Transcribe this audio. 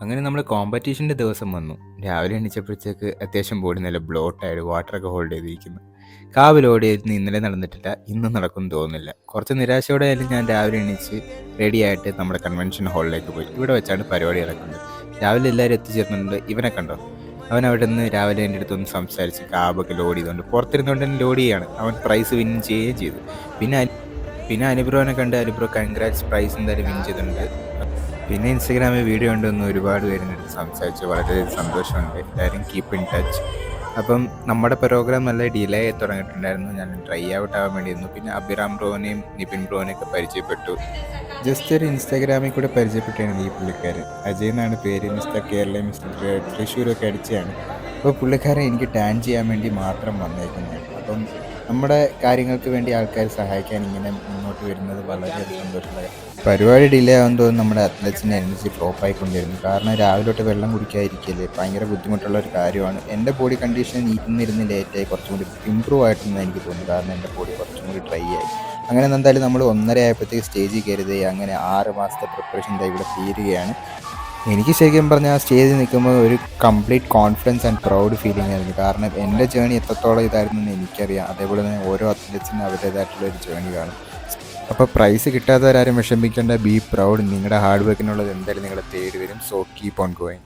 അങ്ങനെ നമ്മൾ കോമ്പറ്റീഷൻ്റെ ദിവസം വന്നു. രാവിലെ എണീച്ചപ്പോഴത്തേക്ക് അത്യാവശ്യം ബോഡി നല്ല ബ്ലോട്ടായിട്ട് വാട്ടറൊക്കെ ഹോൾഡ് ചെയ്തിരിക്കുന്നു. കാവിൽ ഓടിയിരുന്ന് ഇന്നലെ നടന്നിട്ടില്ല, ഇന്നും നടക്കുമെന്ന് തോന്നുന്നില്ല. കുറച്ച് നിരാശയോടെ ആയാലും ഞാൻ രാവിലെ എണീച്ച് റെഡിയായിട്ട് നമ്മുടെ കൺവെൻഷൻ ഹാളിലേക്ക് പോയി. ഇവിടെ വെച്ചാണ് പരിപാടി നടക്കുന്നത്. രാവിലെ എല്ലാവരും എത്തിച്ചേർന്നിട്ടുണ്ട്. ഇവനെ കണ്ടോ? അവൻ അവിടെ നിന്ന് രാവിലെ എൻ്റെ അടുത്തൊന്ന് സംസാരിച്ച് കാബൊക്കെ ലോഡ് ചെയ്തുകൊണ്ട് പുറത്തിരുന്നുകൊണ്ട് തന്നെ ലോഡ് ചെയ്യാണ്. അവൻ പ്രൈസ് വിൻ ചെയ്യുകയും ചെയ്തു. പിന്നെ പിന്നെ അനുബ്രോനെ കണ്ട് അനുബ്രോ കൺഗ്രാറ്റ്സ്, പ്രൈസ് എന്തായാലും വിൻ ചെയ്തിട്ടുണ്ട്. പിന്നെ ഇൻസ്റ്റഗ്രാമിൽ വീഡിയോ ഉണ്ടെന്ന് ഒരുപാട് പേരിൻ്റെ അടുത്ത് സംസാരിച്ച് വളരെ സന്തോഷമുണ്ട്. എല്ലാവരും കീപ്പ് ഇൻ ടച്ച്. അപ്പം നമ്മുടെ പ്രോഗ്രാം നല്ല ഡിലേ ആയി തുടങ്ങിയിട്ടുണ്ടായിരുന്നു. ഞാൻ ട്രൈ ഔട്ട് ആവാൻ വേണ്ടിയിരുന്നു. പിന്നെ അഭിറാം ബ്രോനെയും നിപിൻ ബ്രോനെയൊക്കെ പരിചയപ്പെട്ടു. ജസ്റ്റ് ഒരു ഇൻസ്റ്റാഗ്രാമിൽ കൂടെ പരിചയപ്പെട്ടാണ് ഈ പുള്ളിക്കാരൻ. അജയ് എന്നാണ് പേര്. മിസ്റ്റർ കേരള, മിസ്റ്റർ തൃശ്ശൂരൊക്കെ അടിച്ചാണ്. അപ്പോൾ പുള്ളിക്കാരൻ എനിക്ക് ടാൻ ചെയ്യാൻ വേണ്ടി മാത്രം വന്നേക്കുന്നത്. അപ്പം നമ്മുടെ കാര്യങ്ങൾക്ക് വേണ്ടി ആൾക്കാർ സഹായിക്കാൻ ഇങ്ങനെ മുന്നോട്ട് വരുന്നത് വളരെയധികം സന്തോഷമുള്ള പരിപാടി. ഡിലേ ആകും തോന്നുന്നു നമ്മുടെ അത്ലറ്റ്സിൻ്റെ എനർജി ഡ്രോപ്പ് ആയിക്കൊണ്ടിരുന്നു. കാരണം രാവിലെ തൊട്ട് വെള്ളം കുടിക്കാതിരിക്കല്ലേ ഭയങ്കര ബുദ്ധിമുട്ടുള്ള ഒരു കാര്യമാണ്. എൻ്റെ ബോഡി കണ്ടീഷൻ ഇരുന്നിരുന്ന് ലേറ്റായി കുറച്ചും കൂടി ഇമ്പ്രൂവ് ആയിട്ടെന്ന് എനിക്ക് തോന്നുന്നു. കാരണം എൻ്റെ ബോഡി കുറച്ചും കൂടി ഡ്രൈ ആയി. അങ്ങനെ എന്തായാലും നമ്മൾ 1.5 ആയപ്പോഴത്തേക്ക് സ്റ്റേജിൽ കയറിയത്. അങ്ങനെ 6 മാസത്തെ പ്രിപ്പറേഷൻ ഇവിടെ തീരുകയാണ്. എനിക്ക് ശരിക്കും പറഞ്ഞാൽ ആ സ്റ്റേജിൽ നിൽക്കുമ്പോൾ ഒരു complete confidence and proud feeling ആയിരുന്നു. കാരണം എൻ്റെ ജേണി എത്രത്തോളം ഇതായിരുന്നു എന്ന് എനിക്കറിയാം. അതേപോലെ തന്നെ ഓരോ അത്ലറ്റ്സിനും അവരുടേതായിട്ടുള്ള ഒരു ജേണി കാണും. അപ്പോൾ പ്രൈസ് കിട്ടാത്തവരാരും വിഷമിക്കേണ്ട. Be proud. നിങ്ങളുടെ ഹാർഡ് വർക്കിനുള്ളത് എന്തായാലും നിങ്ങളെ തേടി വരും. So keep on going.